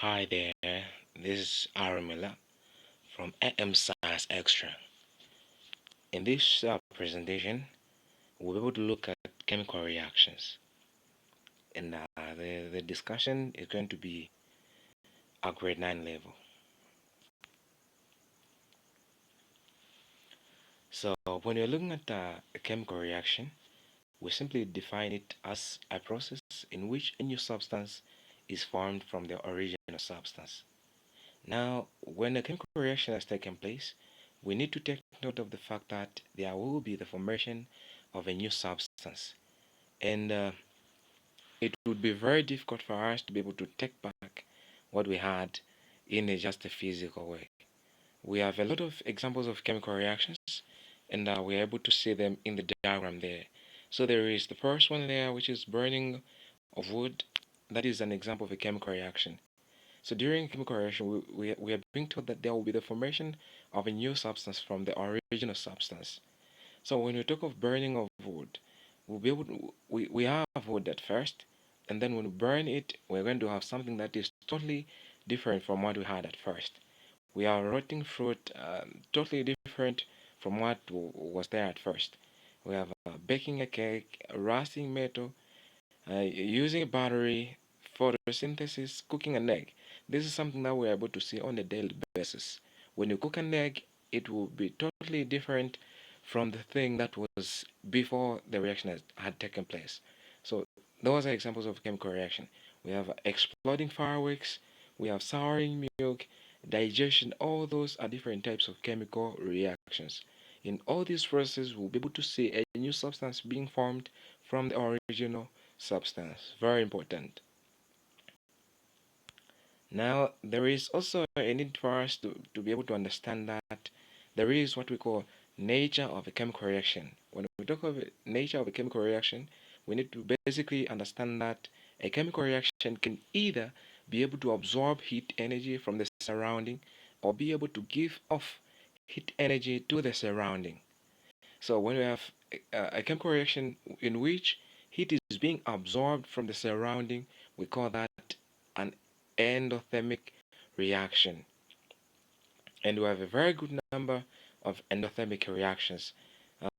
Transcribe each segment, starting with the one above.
Hi there, this is Aramila from SCIENCE XTRA. In this presentation, we'll be able to look at chemical reactions, and the discussion is going to be at grade 9 level. So, when you're looking at a chemical reaction, we simply define it as a process in which a new substance is formed from the original substance. Now, when a chemical reaction has taken place, we need to take note of the fact that there will be the formation of a new substance. And it would be very difficult for us to be able to take back what we had in just a physical way. We have a lot of examples of chemical reactions, and we're able to see them in the diagram there. So there is the first one there, which is burning of wood. That is an example of a chemical reaction. So during chemical reaction, we are being told that there will be the formation of a new substance from the original substance. So when we talk of burning of wood, we'll be able to, we have wood at first, and then when we burn it, we're going to have something that is totally different from what we had at first. We are rotting fruit, totally different from what was there at first. We have baking a cake, rusting metal, using a battery, photosynthesis, cooking an egg. This is something that we're able to see on a daily basis. When you cook an egg, it will be totally different from the thing that was before the reaction had taken place. So those are examples of chemical reaction. We have exploding fireworks, we have souring milk, digestion. All those are different types of chemical reactions. In all these processes, we'll be able to see a new substance being formed from the original substance. Very important. Now, there is also a need for us to be able to understand that there is what we call nature of a chemical reaction. When we talk of nature of a chemical reaction, we need to basically understand that a chemical reaction can either be able to absorb heat energy from the surrounding or be able to give off heat energy to the surrounding. So when we have a chemical reaction in which heat is being absorbed from the surrounding, we call that an endothermic reaction. And we have a very good number of endothermic reactions.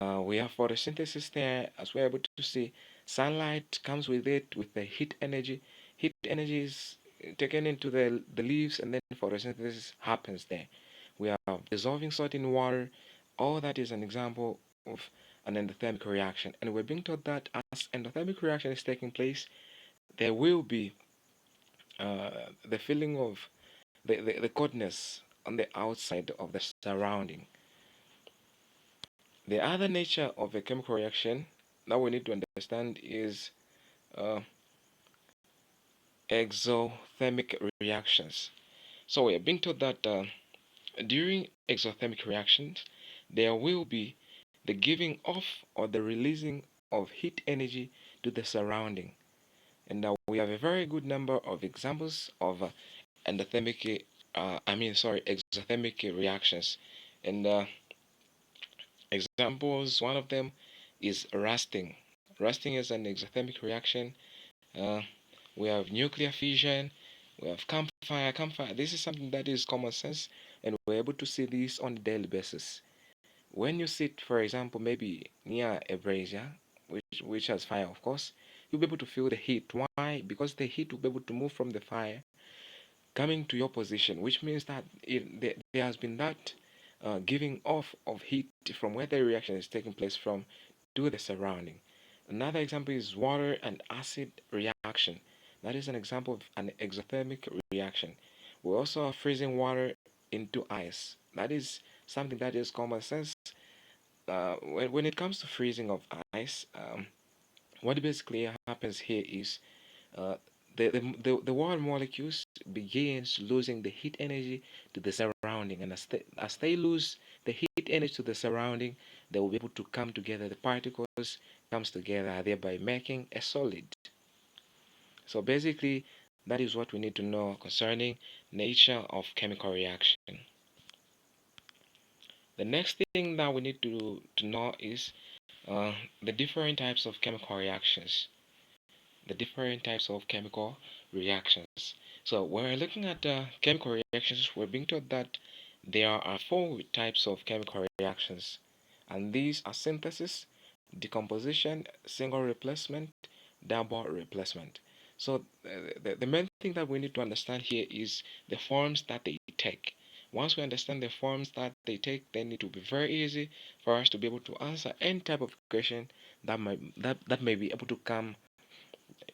We have photosynthesis there, as we're able to see. Sunlight comes with it with the heat energy. Heat energy is taken into the leaves, and then photosynthesis happens there. We are dissolving salt in water. All that is an example of an endothermic reaction. And we're being told that as endothermic reaction is taking place, there will be the feeling of the coldness on the outside of the surrounding. The other nature of a chemical reaction that we need to understand is uh, exothermic reactions. So we are being told that during exothermic reactions, there will be the giving off or the releasing of heat energy to the surrounding. And now we have a very good number of examples of endothermic, exothermic reactions. And examples, one of them is rusting. Rusting is an exothermic reaction. Uh, we have nuclear fission. We have campfire. Campfire. This is something that is common sense, and we're able to see this on a daily basis. When you sit, for example, maybe near a brazier, which has fire, of course, you'll be able to feel the heat. Why? Because the heat will be able to move from the fire coming to your position, which means that there has been that giving off of heat from where the reaction is taking place from to the surrounding. Another example is water and acid reaction. That is an example of an exothermic reaction. We also are freezing water into ice. That is something that is common sense. When it comes to freezing of ice, what basically happens here is uh, the water molecules begins losing the heat energy to the surrounding, and as they lose the heat energy to the surrounding, they will be able to come together. The particles comes together, thereby making a solid. So basically, that is what we need to know concerning nature of chemical reaction. The next thing that we need to know is the different types of chemical reactions. The different types of chemical reactions. So when we're looking at chemical reactions, we're being taught that there are four types of chemical reactions, and these are synthesis, decomposition, single replacement, double replacement. So the main thing that we need to understand here is the forms that they take. Once we understand the forms that they take, then it will be very easy for us to be able to answer any type of question that may be able to come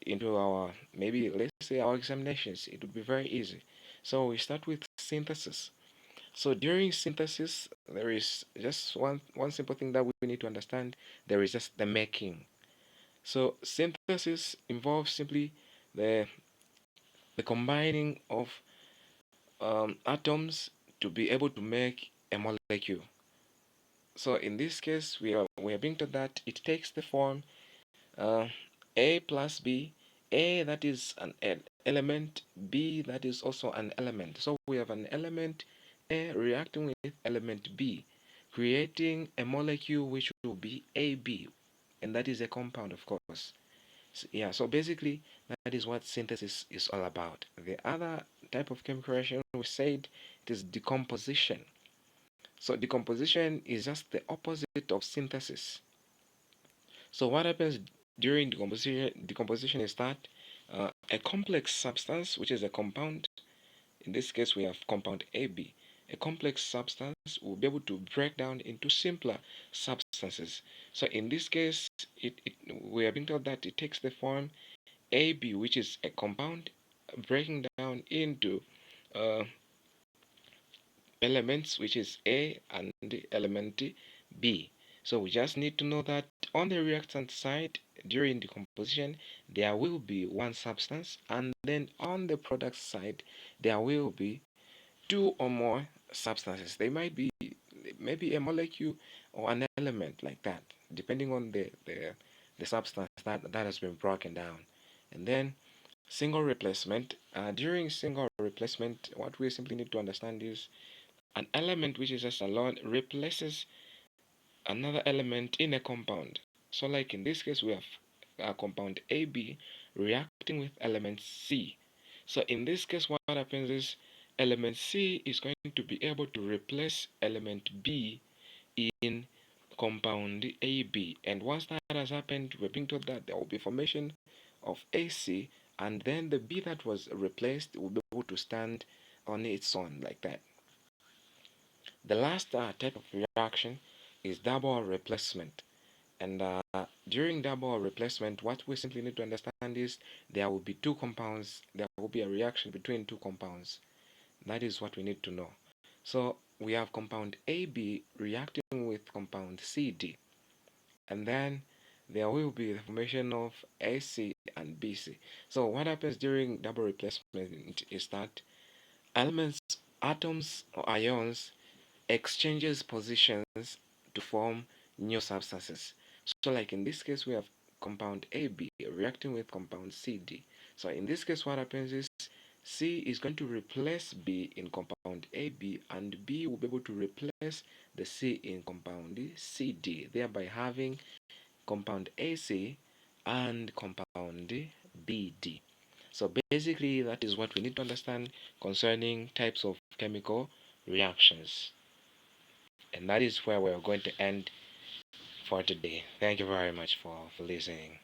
into our, maybe let's say, our examinations. It would be very easy. So we start with synthesis. So during synthesis, there is just one simple thing that we need to understand. There is just the making. So synthesis involves simply the the combining of atoms to be able to make a molecule. So in this case, we are being told that it takes the form uh, A plus B, A that is an element, B that is also an element. So we have an element A reacting with element B, creating a molecule which will be AB, and that is a compound, of course. Yeah, so basically, that is what synthesis is all about. The other type of chemical reaction, we said it is decomposition. So decomposition is just the opposite of synthesis. So what happens during decomposition is that a complex substance, which is a compound, in this case we have compound AB, a complex substance will be able to break down into simpler substances. So in this case, we are being told that it takes the form AB, which is a compound, breaking down into uh, elements, which is A and the element B. So we just need to know that on the reactant side, during decomposition, there will be one substance, and then on the product side, there will be two or more substances. They might be maybe a molecule or an element like that, depending on the substance that has been broken down. And then single replacement. During single replacement, what we simply need to understand is an element which is just alone replaces another element in a compound. So like in this case, we have compound AB reacting with element C. So in this case, what happens is element C is going to be able to replace element B in compound AB. And once that has happened, we're being told that there will be formation of AC, and then the B that was replaced will be able to stand on its own like that. The last type of reaction is double replacement. And during double replacement, what we simply need to understand is there will be two compounds, there will be a reaction between two compounds. That is what we need to know. So we have compound AB reacting with compound CD, and then there will be the formation of AC and BC. So what happens during double replacement is that elements, atoms or ions exchanges positions to form new substances. So like in this case, we have compound AB reacting with compound CD. So in this case, what happens is C is going to replace B in compound AB, and B will be able to replace the C in compound CD, thereby having compound AC and compound BD. So basically, that is what we need to understand concerning types of chemical reactions. And that is where we're going to end for today. Thank you very much for listening.